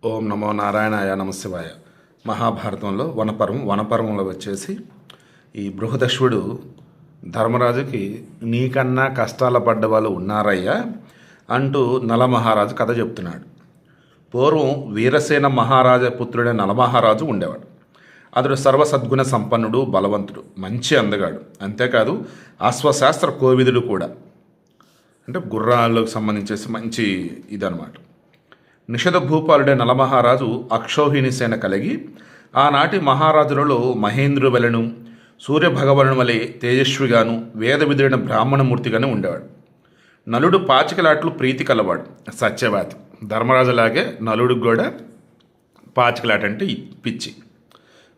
ఓం నమో నారాయణాయ నమశివాయ. మహాభారతంలో వనపర్వంలో వచ్చేసి ఈ బృహదశ్వుడు ధర్మరాజుకి నీకన్నా కష్టాల పడ్డ వాళ్ళు ఉన్నారయ్యా అంటూ నలమహారాజు కథ చెప్తున్నాడు. పూర్వం వీరసేన మహారాజ పుత్రుడైన నలమహారాజు ఉండేవాడు. అతడు సర్వసద్గుణ సంపన్నుడు, బలవంతుడు, మంచి అందగాడు. అంతేకాదు అశ్వశాస్త్ర కోవిదుడు కూడా. అంటే గుర్రాలకు సంబంధించేసి మంచి ఇదనమాట. నిషధ భూపాలుడే నలమహారాజు అక్షౌహిణి సేన కలిగి ఆనాటి మహారాజులలో మహేంద్రువలను, సూర్యభగవను వలె తేజస్విగాను, వేద విధుడైన బ్రాహ్మణమూర్తిగానే ఉండేవాడు. నలుడు పాచికలాట్లు ప్రీతి కలవాడు, సత్యవాది. ధర్మరాజులాగే నలుడికి కూడా పాచికలాట అంటే పిచ్చి.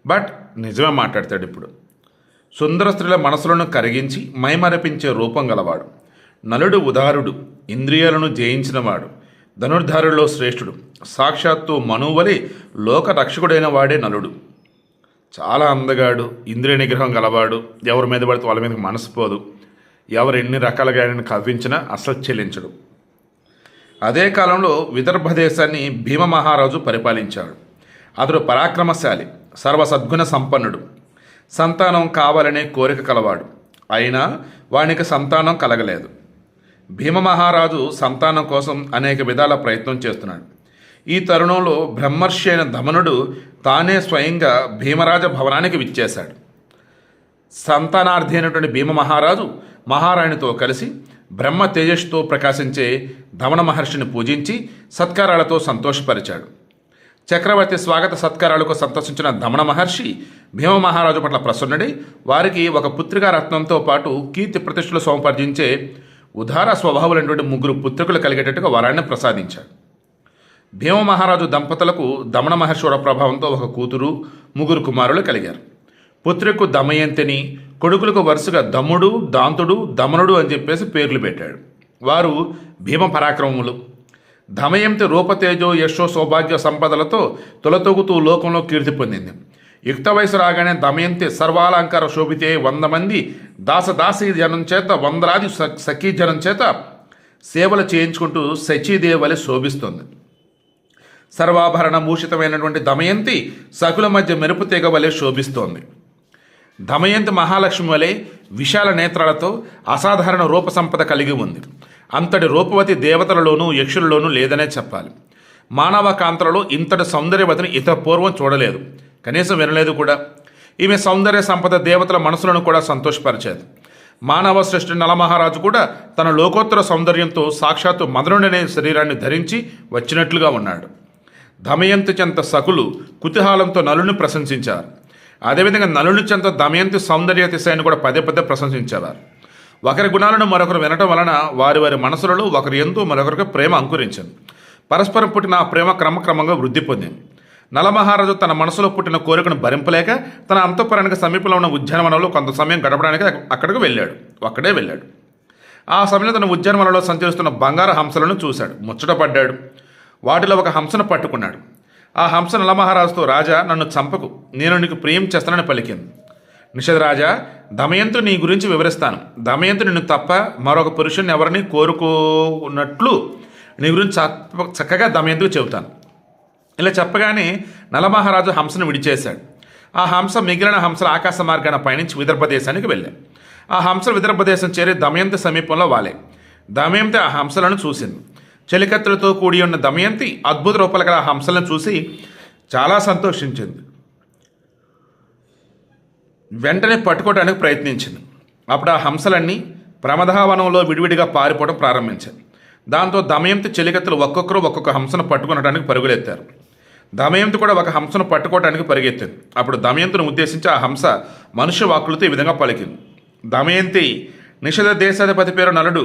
బట్ నిజమే మాట్లాడతాడు. ఇప్పుడు సుందర స్త్రీల మనసులను కరిగించి మైమరపించే రూపం గలవాడు. నలుడు ఉదారుడు, ఇంద్రియాలను జయించినవాడు, ధనుర్ధారుల్లో శ్రేష్ఠుడు. సాక్షాత్తు మనువలి లోక రక్షకుడైన వాడే నలుడు. చాలా అందగాడు, ఇంద్రియ నిగ్రహం గలవాడు. ఎవరి మీద పడితే వాళ్ళ మీదకి మనసుపోదు. ఎవరు ఎన్ని రకాలుగా ఆయన కవ్వించినా అసలు చెల్లించడు. అదే కాలంలో విదర్భ దేశాన్ని భీమ మహారాజు పరిపాలించాడు. అతడు పరాక్రమశాలి, సర్వసద్గుణ సంపన్నుడు. సంతానం కావాలనే కోరిక కలవాడు. అయినా వానికి సంతానం కలగలేదు. భీమ మహారాజు సంతానం కోసం అనేక విధాల ప్రయత్నం చేస్తున్నాడు. ఈ తరుణంలో బ్రహ్మర్షి అయిన ధమనుడు తానే స్వయంగా భీమరాజ భవనానికి విచ్చేశాడు. సంతానార్థి అయినటువంటి భీమ మహారాజు మహారాణితో కలిసి బ్రహ్మ తేజస్సుతో ప్రకాశించే ధమన మహర్షిని పూజించి సత్కారాలతో సంతోషపరిచాడు. చక్రవర్తి స్వాగత సత్కారాలకు సంతోషించిన ధమన మహర్షి భీమ మహారాజు పట్ల ప్రసన్నుడై వారికి ఒక పుత్రికా రత్నంతో పాటు కీర్తి ప్రతిష్టలు సముపార్జించే ఉదార స్వభావులైనటువంటి 3 పుత్రికలు కలిగేటట్టుగా వరాన్ని ప్రసాదించాడు. భీమ మహారాజు దంపతులకు దమన మహర్షి వర ప్రభావంతో ఒక కూతురు, 3 కుమారులు కలిగారు. పుత్రికు దమయంతిని, కొడుకులకు వరుసగా దమ్ముడు, దాంతుడు, దమనుడు అని చెప్పేసి పేర్లు పెట్టాడు. వారు భీమ పరాక్రమములు. దమయంతి రూపతేజో యశో సౌభాగ్య సంపదలతో తొలతొగుతూ లోకంలో కీర్తి పొందింది. యుక్త వయసు రాగానే దమయంతి సర్వాలంకార శోభితే 100 మంది దాసదాసీ జనం చేత, 100లాది సఖీ జనం చేత సేవలు చేయించుకుంటూ శచీదేవలి శోభిస్తుంది. సర్వాభరణ భూషితమైనటువంటి దమయంతి సకుల మధ్య మెరుపు తీగ వలె శోభిస్తోంది. దమయంతి మహాలక్ష్మి వలె విశాల నేత్రాలతో అసాధారణ రూప సంపద కలిగి ఉంది. అంతటి రూపవతి దేవతలలోనూ యక్షులలోనూ లేదనే చెప్పాలి. మానవ కాంతలలో ఇంతటి సౌందర్యవతిని ఇతర పూర్వం చూడలేదు, కనీసం వినలేదు కూడా. ఈమె సౌందర్య సంపద దేవతల మనసులను కూడా సంతోషపరిచేది. మానవ శ్రేష్ఠ నలమహారాజు కూడా తన లోకోత్తర సౌందర్యంతో సాక్షాత్తు మదనుడనే శరీరాన్ని ధరించి వచ్చినట్లుగా ఉన్నాడు. దమయంతి చెంత సకులు కుతూహలంతో నలుని ప్రశంసించారు. అదేవిధంగా నలుని చెంత దమయంతి సౌందర్య అతిశయాన్ని కూడా పదే ప్రశంసించేవారు. ఒకరి గుణాలను మరొకరు వినటం వలన వారి వారి మనసులలో ఒకరి యందు మరొకరికి ప్రేమ అంకురించింది. పరస్పరం పుట్టిన ఆ ప్రేమ క్రమక్రమంగా వృద్ధి పొందింది. నలమహారాజు తన మనసులో పుట్టిన కోరికను భరింపలేక తన అంతఃపురానికి సమీపంలో ఉన్న ఉద్యానవనంలో కొంత సమయం గడపడానికి అక్కడికి వెళ్ళాడు. ఆ సమయంలో తన ఉద్యానవనంలో సంచరిస్తున్న బంగారు హంసలను చూశాడు, ముచ్చటపడ్డాడు. వాటిలో ఒక హంసను పట్టుకున్నాడు. ఆ హంస నలమహారాజుతో, రాజా, నన్ను చంపకు, నేను నీకు ప్రియం చేస్తానని పలికింది. నిషధరాజా, దమయంతు నీ గురించి వివరిస్తాను. దమయంతు నిన్ను తప్ప మరొక పురుషుని ఎవరిని కోరుకున్నట్లు నీ గురించి చక్కగా దమయంతుకు చెబుతాను. ఇలా చెప్పగానే నలమహారాజు హంసను విడిచేశాడు. ఆ హంస మిగిలిన హంసల ఆకాశ మార్గాన పయనించి విదర్భ దేశానికి వెళ్ళాయి. ఆ హంసలు విదర్భ దేశం చేరి దమయంతి సమీపంలో వాలే. దమయంతి ఆ హంసలను చూసింది. చెలికత్తెలతో కూడి ఉన్న దమయంతి అద్భుత రూపాలు గల ఆ హంసలను చూసి చాలా సంతోషించింది. వెంటనే పట్టుకోవడానికి ప్రయత్నించింది. అప్పుడు ఆ హంసలన్నీ ప్రమదావనంలో విడివిడిగా పారిపోవడం ప్రారంభించాయి. దాంతో దమయంతి చెలికత్తెలు ఒక్కొక్కరు ఒక్కొక్క హంసను పట్టుకునడానికి పరుగులెత్తారు. దమయంతి కూడా ఒక హంసను పట్టుకోవడానికి పరిగెత్తింది. అప్పుడు దమయంతిని ఉద్దేశించి ఆ హంస మనుష్య వాక్కులతో ఈ విధంగా పలికింది. దమయంతి, నిషధ దేశాధిపతి పేరు నలుడు.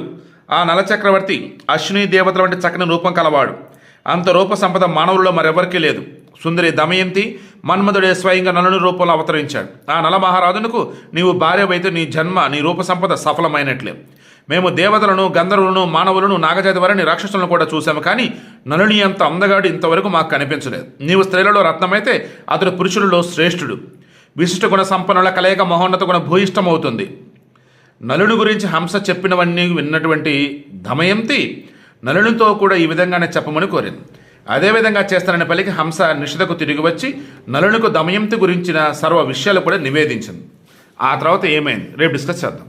ఆ నల చక్రవర్తి అశ్విని దేవతల వంటి చక్కని రూపం కలవాడు. అంత రూప సంపద మానవుల్లో మరెవరికీ లేదు. సుందరి దమయంతి మన్మధుడే స్వయంగా నలుని రూపంలో అవతరించాడు. ఆ నల మహారాజునకు నీవు భార్యవైతే నీ జన్మ, నీ రూప సంపద సఫలమైనట్లే. మేము దేవతలను, గంధర్వులను, మానవులను, నాగజాతి వారిని, రాక్షసులను కూడా చూశాము, కానీ నలుని అంత అందగాడు ఇంతవరకు మాకు కనిపించలేదు. నీవు స్త్రీలలో రత్నమైతే అతడు పురుషులలో శ్రేష్ఠుడు. విశిష్ట గుణ సంపన్నుల కలయిక మహోన్నత గుణ భూయిష్టమవుతుంది. నలుని గురించి హంస చెప్పినవన్నీ విన్నటువంటి దమయంతి నలునితో కూడా ఈ విధంగానే చెప్పమని కోరింది. అదేవిధంగా చేస్తానని పలికి హంస నిషితకు తిరిగి వచ్చి నలునికి దమయంతి గురించిన సర్వ విషయాలు కూడా నివేదించింది. ఆ తర్వాత ఏమైంది రేపు డిస్కస్ చేద్దాం.